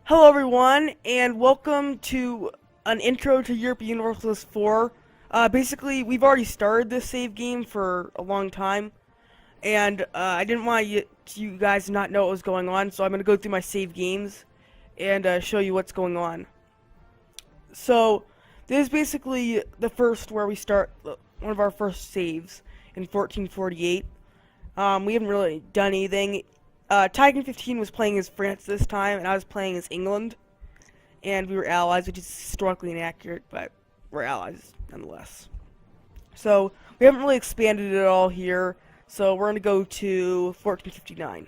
Hello everyone, and welcome to an intro to Europa Universalis 4. Basically, we've already started this save game for a long time, and I didn't want you guys to not know what was going on, so I'm going to go through my save games and show you what's going on. So, this is basically the first where we start one of our first saves in 1448. We haven't really done anything. Titan 15 was playing as France this time, and I was playing as England. And we were allies, which is historically inaccurate, but we're allies nonetheless. So, we haven't really expanded it at all here, so we're going to go to 1459.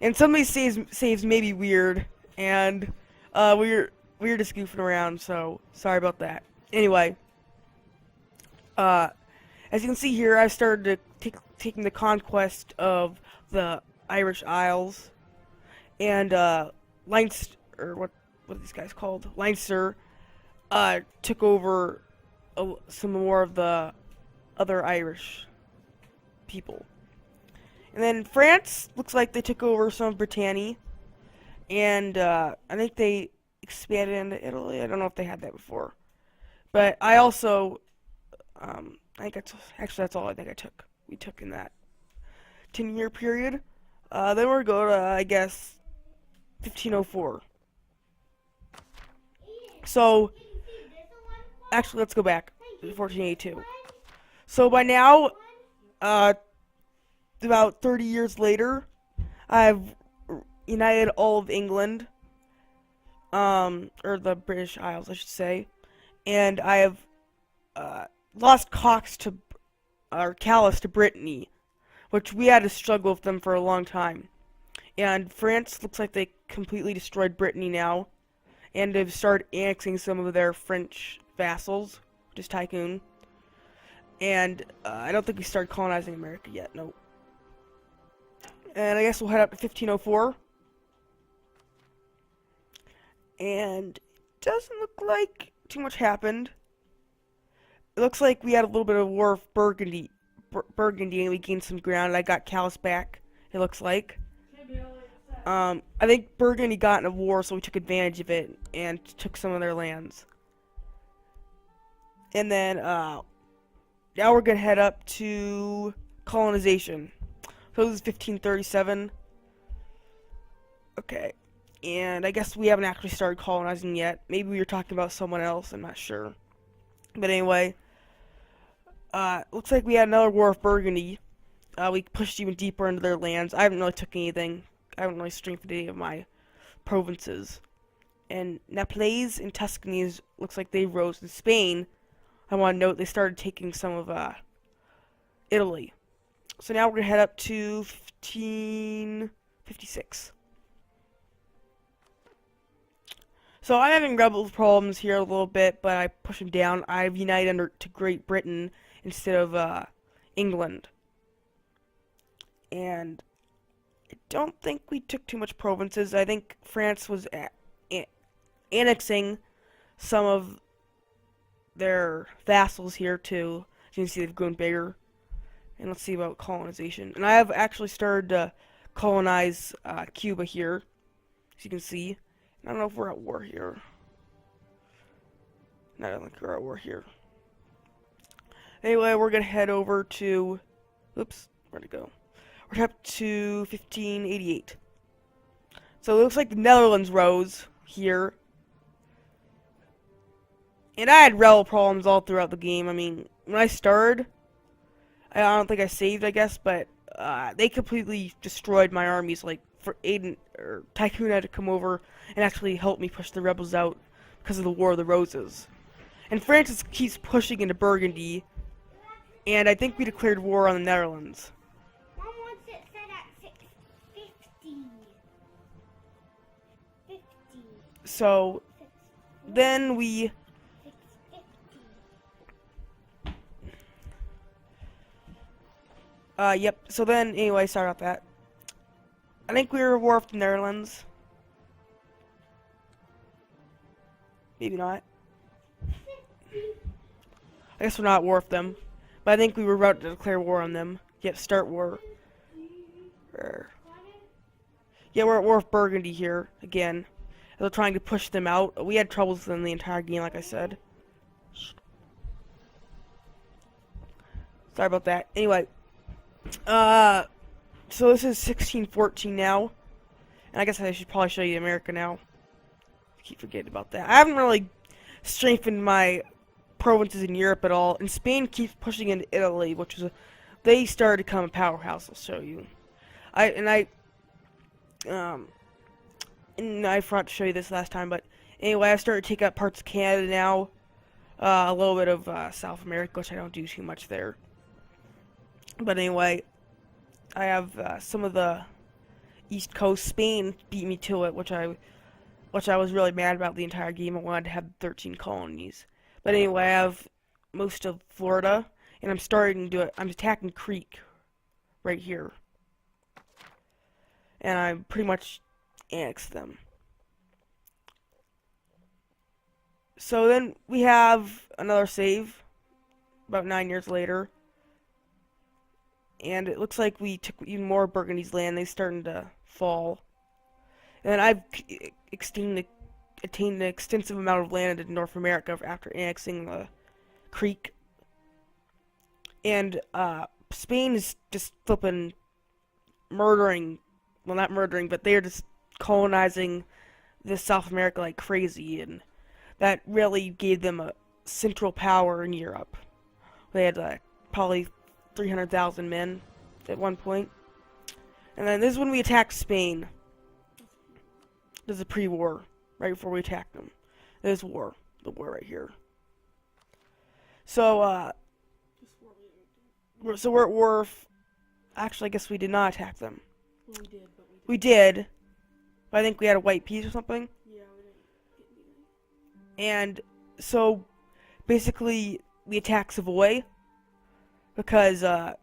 And some of these saves may be weird, and we're just goofing around, so sorry about that. Anyway, as you can see here, I started taking the conquest of the Irish Isles, and Leinster, or what are these guys called? Leinster took over some more of the other Irish people. And then France looks like they took over some of Brittany, and I think they expanded into Italy. I don't know if they had that before, but I also I think that's all I think we took in that 10-year period. Then we're going to, I guess, 1504. So, actually, let's go back to 1482. So by now, about 30 years later, I've united all of England, or the British Isles, I should say, and I have lost Calais to Brittany, which we had to struggle with them for a long time. And France looks like they completely destroyed Brittany now, and have started annexing some of their French vassals, which is Tycoon. And I don't think we started colonizing America yet, no. And I guess we'll head up to 1504. And it doesn't look like too much happened. It looks like we had a little bit of war of Burgundy, and we gained some ground. I got Calais back, it looks like. I think Burgundy got in a war, so we took advantage of it and took some of their lands. And then, now we're gonna head up to colonization. So this is 1537. Okay. And I guess we haven't actually started colonizing yet. Maybe we were talking about someone else, I'm not sure. But anyway, looks like we had another war of Burgundy. We pushed even deeper into their lands. I haven't really took anything. I haven't really strengthened any of my provinces. And Naples and Tuscany looks like they rose. In Spain, I want to note they started taking some of Italy. So now we're going to head up to 1556. So I'm having rebel problems here a little bit, but I push them down. I've united to Great Britain instead of England. And I don't think we took too much provinces. I think France was annexing some of their vassals here too. As you can see, they've grown bigger. And let's see about colonization. And I have actually started to colonize Cuba here, as you can see. I don't know if we're at war here. No, I don't think we're at war here. Anyway, we're gonna head over to, oops, where'd it go? We're up to 1588. So it looks like the Netherlands rose here. And I had rel problems all throughout the game. I mean, when I started, I don't think I saved, I guess, but they completely destroyed my armies. Like, for Aiden, or Tycoon had to come over and actually help me push the rebels out because of the War of the Roses. And France keeps pushing into Burgundy, and I think we declared war on the Netherlands. Mom wants it set at 650. 50. So, then we... 650. Yep, so then, anyway, sorry about that. I think we were at war with the Netherlands. Maybe not. I guess we're not at war with them. But I think we were about to declare war on them. Yep, start war. Yeah, we're with Burgundy here again. They're trying to push them out. We had troubles with them the entire game, like I said. Sorry about that. Anyway, so this is 1614 now, and I guess I should probably show you America now. I keep forgetting about that. I haven't really strengthened my provinces in Europe at all, and Spain keeps pushing into Italy, which is they started to become a powerhouse. I'll show you. I forgot to show you this last time, but anyway, I started to take up parts of Canada now, a little bit of South America, which I don't do too much there. But anyway, I have some of the East Coast. Spain beat me to it, which I was really mad about the entire game. I wanted to have 13 colonies. But anyway, I have most of Florida, and I'm starting to do it. I'm attacking Creek right here. And I pretty much annexed them. So then we have another save about 9 years later. And it looks like we took even more of Burgundy's land. They're starting to fall. And I've attained an extensive amount of land in North America after annexing the Creek. And Spain is just flipping murdering. Well, not murdering, but they're just colonizing this South America like crazy. And that really gave them a central power in Europe. They had probably 300,000 men at one point. And then this is when we attacked Spain. This is a pre-war, right before we attacked them. This is war. The war right here. So, we're at war. Actually, I guess we did not attack them. Well, We did. But I think we had a white peace or something. Yeah, we didn't get anything. And so, basically, we attacked Savoy. Because, I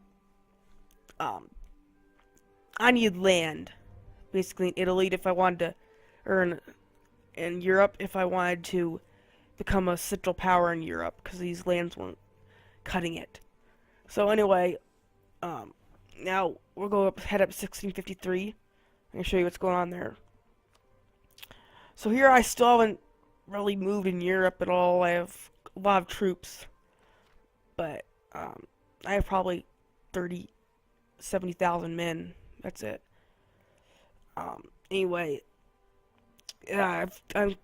needed land. Basically in Italy if I wanted to, or in Europe if I wanted to become a central power in Europe. Because these lands weren't cutting it. So anyway, now we'll head up 1653. I'm going to show you what's going on there. So here I still haven't really moved in Europe at all. I have a lot of troops. But, I have probably 70,000 men. That's it. Anyway, I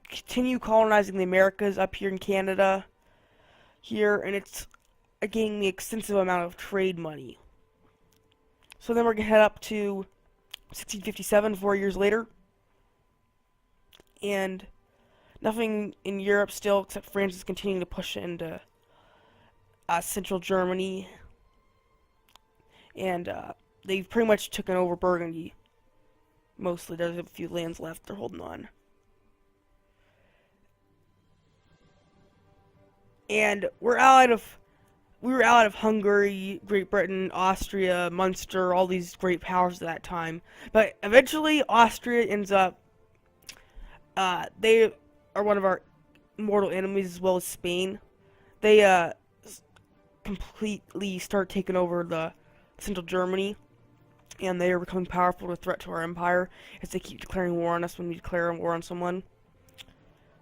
continue colonizing the Americas up here in Canada. Here, and it's gaining me extensive amount of trade money. So then we're going to head up to 1657, 4 years later. And nothing in Europe still, except France is continuing to push into central Germany. And they've pretty much taken over Burgundy. Mostly, there's a few lands left they're holding on. And we were allied of Hungary, Great Britain, Austria, Munster, all these great powers at that time. But eventually, Austria ends up. They are one of our mortal enemies, as well as Spain. They completely start taking over the central Germany, and they are becoming powerful to threat to our empire as they keep declaring war on us when we declare war on someone.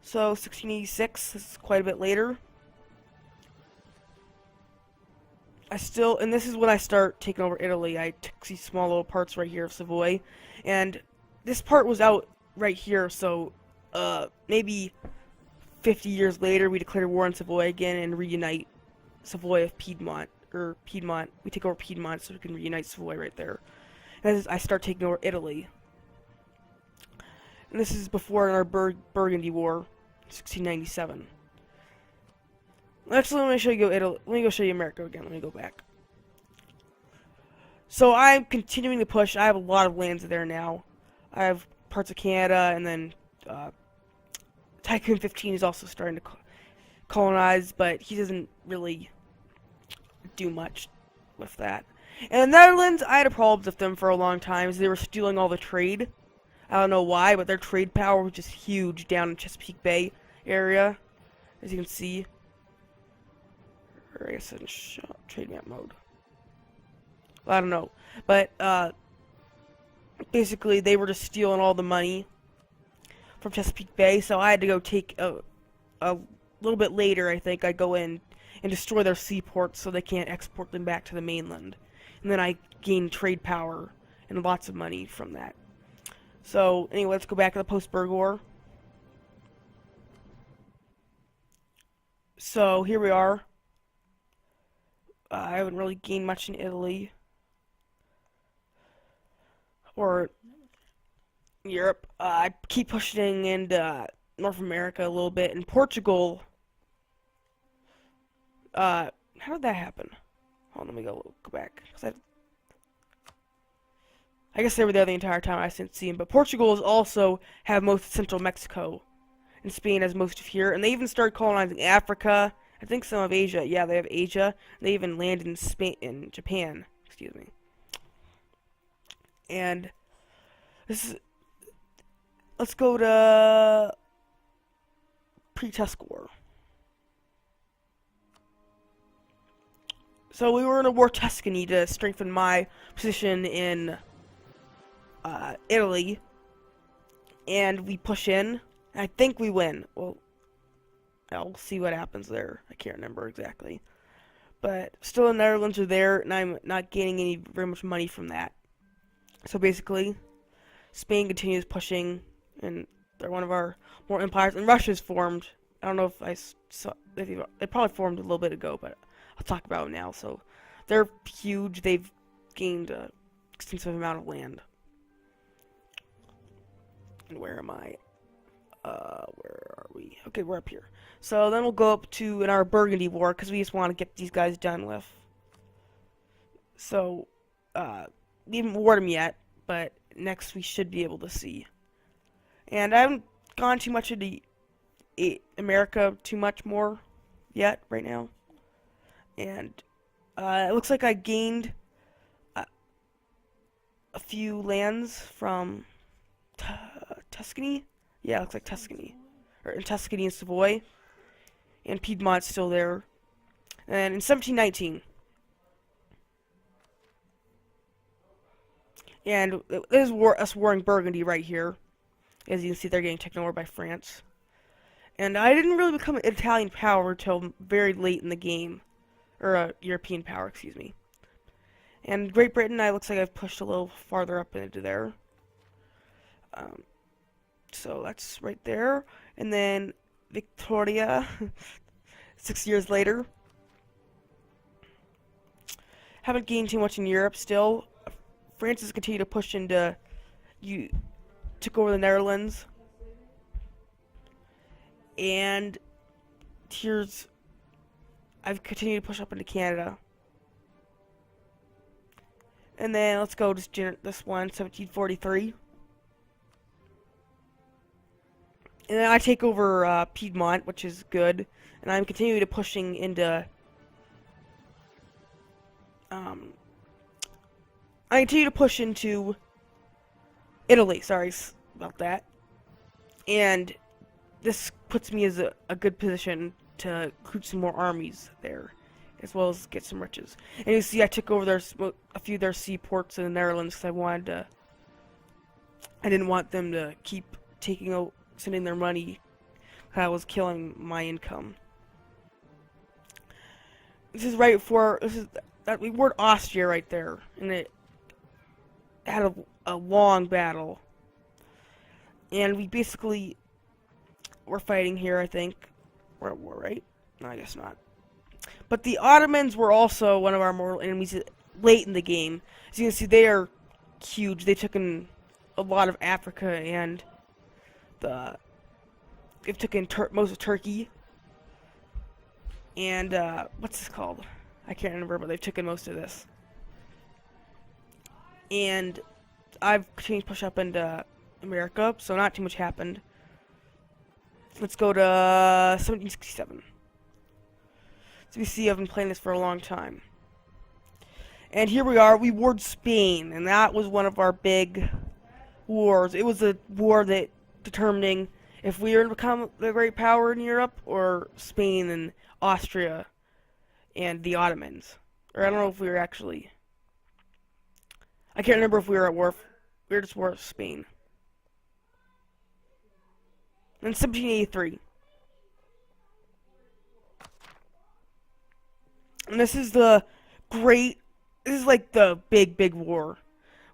So 1686, this is quite a bit later. And this is when I start taking over Italy. I took these small little parts right here of Savoy, and this part was out right here, so maybe 50 years later we declare war on Savoy again and reunite Savoy with Piedmont. We take over Piedmont so we can reunite Savoy right there. And as I start taking over Italy. And this is before our Burgundy War, 1697. Actually, let me show you Italy. Let me go show you America again. Let me go back. So I'm continuing to push. I have a lot of lands there now. I have parts of Canada, and then Tycoon 15 is also starting to colonize, but he doesn't really do much with that. And the Netherlands, I had problems with them for a long time, as they were stealing all the trade. I don't know why, but their trade power was just huge down in Chesapeake Bay area, as you can see. Or I guess in trade map mode. Well, I don't know, but basically they were just stealing all the money from Chesapeake Bay, so I had to go take a little bit later, I think, I go in and destroy their seaports so they can't export them back to the mainland. And then I gained trade power and lots of money from that. So, anyway, let's go back to the post-Berg War. So, here we are. I haven't really gained much in Italy. Or Europe. I keep pushing into North America a little bit. In Portugal, how did that happen? Hold on, let me go back. I guess they were there the entire time. I didn't see them. But Portugal is also have most of central Mexico, and Spain has most of here. And they even started colonizing Africa. I think some of Asia. Yeah, they have Asia. They even landed in in Japan. Excuse me. And let's go to pre-Tusk War. So we were in a war Tuscany to strengthen my position in Italy, and we push in. I think we win. Well, I'll see what happens there. I can't remember exactly. But still, the Netherlands are there, and I'm not gaining very much money from that. So basically, Spain continues pushing, and they're one of our more empires. And Russia's formed. I don't know if I saw. They probably formed a little bit ago, but I'll talk about it now. So they're huge. They've gained an extensive amount of land. And where am I? Where are we? Okay, we're up here. So then we'll go up to our Burgundy War, because we just want to get these guys done with. So, we haven't warred them yet, but next we should be able to see. And I haven't gone too much into America too much more yet, right now. And, it looks like I gained a few lands from Tuscany? Yeah, it looks like Tuscany. Or in Tuscany and Savoy. And Piedmont's still there. And in 1719. And this is us warring Burgundy right here. As you can see, they're getting taken over by France. And I didn't really become an Italian power until very late in the game. Or a European power, excuse me. And Great Britain, looks like I've pushed a little farther up into there. So that's right there. And then Victoria, 6 years later. Haven't gained too much in Europe still. France has continued to push into, took over the Netherlands. And I've continued to push up into Canada. And then let's go to this one, 1743. And then I take over Piedmont, which is good. And I'm continuing to pushing into... I continue to push into Italy, sorry about that. And this puts me as a good position to recruit some more armies there, as well as get some riches. And you see I took over a few of their seaports in the Netherlands because I didn't want them to keep sending their money. I was killing my income. This is right before we were Austria right there, and it had a long battle, and we basically were fighting here. I think we're at war, right? No, I guess not. But the Ottomans were also one of our mortal enemies late in the game. As you can see, they are huge. They took in a lot of Africa, and they've taken most of Turkey. And what's this called? I can't remember, but they've taken most of this. And I've continued to push up into America, so not too much happened. Let's go to 1767. So we see I've been playing this for a long time. And here we are, we warred Spain, and that was one of our big wars. It was a war that determining if we were to become the great power in Europe, or Spain and Austria and the Ottomans. Or I don't know if we were actually... I can't remember if we were at war weirdest war of Spain. In 1783. And this is the great, this is like the big war.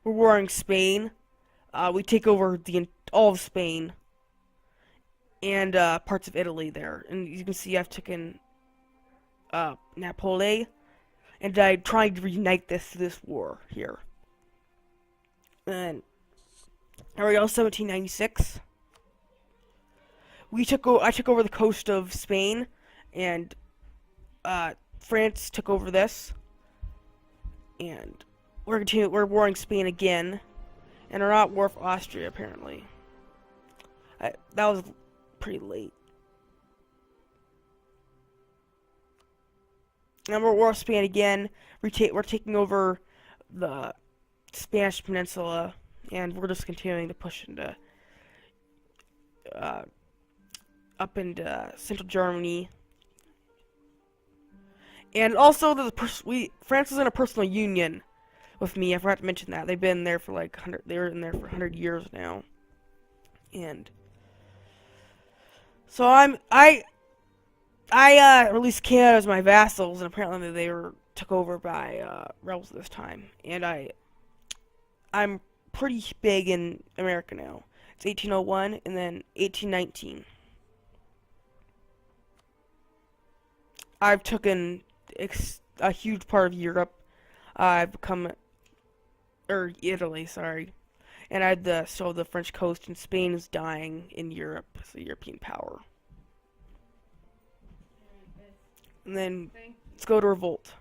We're warring Spain. We take over all of Spain and parts of Italy there. And you can see I've taken Napoli, and I'm trying to reunite this war here. And here we go, 1796. I took over the coast of Spain, and France took over this, and we're warring Spain again, and we're not war for Austria apparently. That was pretty late. And we're war of Spain again. We're taking over the Spanish Peninsula, and we're just continuing to push into up into central Germany. And also, France is in a personal union with me. I forgot to mention that. They've been there for like 100. They were in there for 100 years now. And so I released Canada as my vassals, and apparently they were took over by rebels this time. And I'm pretty big in America now. It's 1801 and then 1819. I've taken a huge part of Europe. I've become, or Italy, sorry, and I had the French coast, and Spain is dying in Europe as a European power. And then let's go to revolt.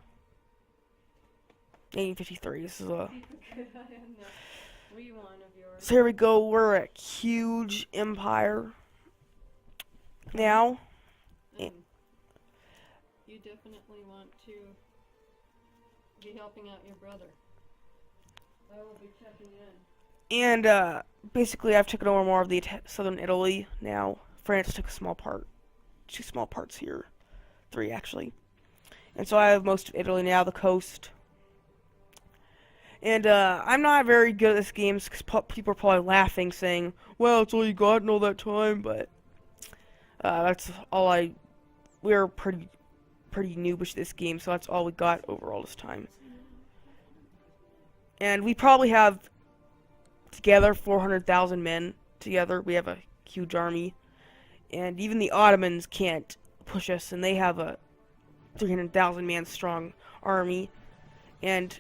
1853. This is a. So here we go. We're a huge empire now. You definitely want to be helping out your brother. I will be checking in. And basically, I've taken over more of the southern Italy now. France took a small part, 2 small parts here, 3 actually. And so I have most of Italy now, the coast. And I'm not very good at this game because people are probably laughing, saying, "Well, it's all you got in all that time." But that's all we're pretty noobish at this game, so that's all we got over all this time. And we probably have together 400,000 men together. We have a huge army, and even the Ottomans can't push us, and they have a 300,000 man strong army. And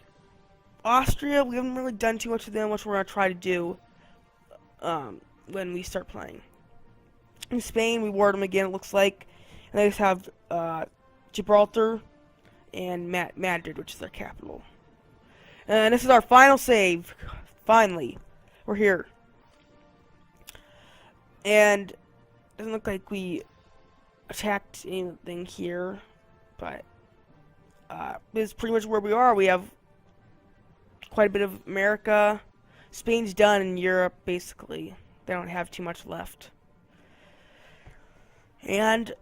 Austria, we haven't really done too much with them, which we're gonna try to do when we start playing. In Spain, we warred them again, it looks like, and they just have Gibraltar and Madrid, which is their capital. And this is our final save. Finally, we're here. And it doesn't look like we attacked anything here, but this is pretty much where we are. We have quite a bit of America. Spain's done in Europe, basically. They don't have too much left. And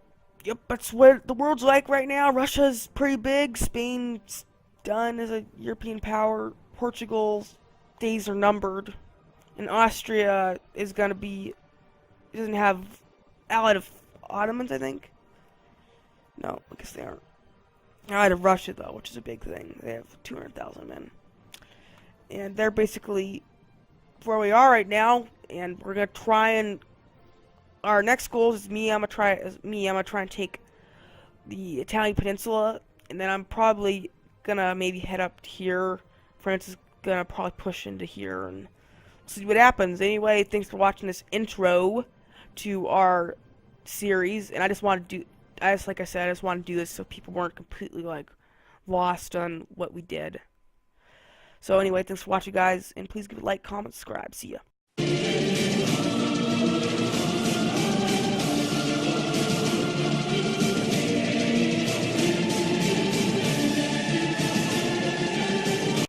yep, that's what the world's like right now. Russia's pretty big. Spain's done as a European power. Portugal's days are numbered. And Austria is gonna be, doesn't have allied of Ottomans, I think. No, I guess they aren't. Allied of Russia, though, which is a big thing. They have 200,000 men. And they're basically where we are right now. And we're gonna try and our next goal is I'm gonna try and take the Italian peninsula, and then I'm probably gonna maybe head up to here. France is gonna probably push into here and see what happens. Anyway, thanks for watching this intro to our series, and I just want to do, like I said, I just want to do this so people weren't completely like lost on what we did. So anyway, thanks for watching, guys, and please give a like, comment, subscribe. See ya.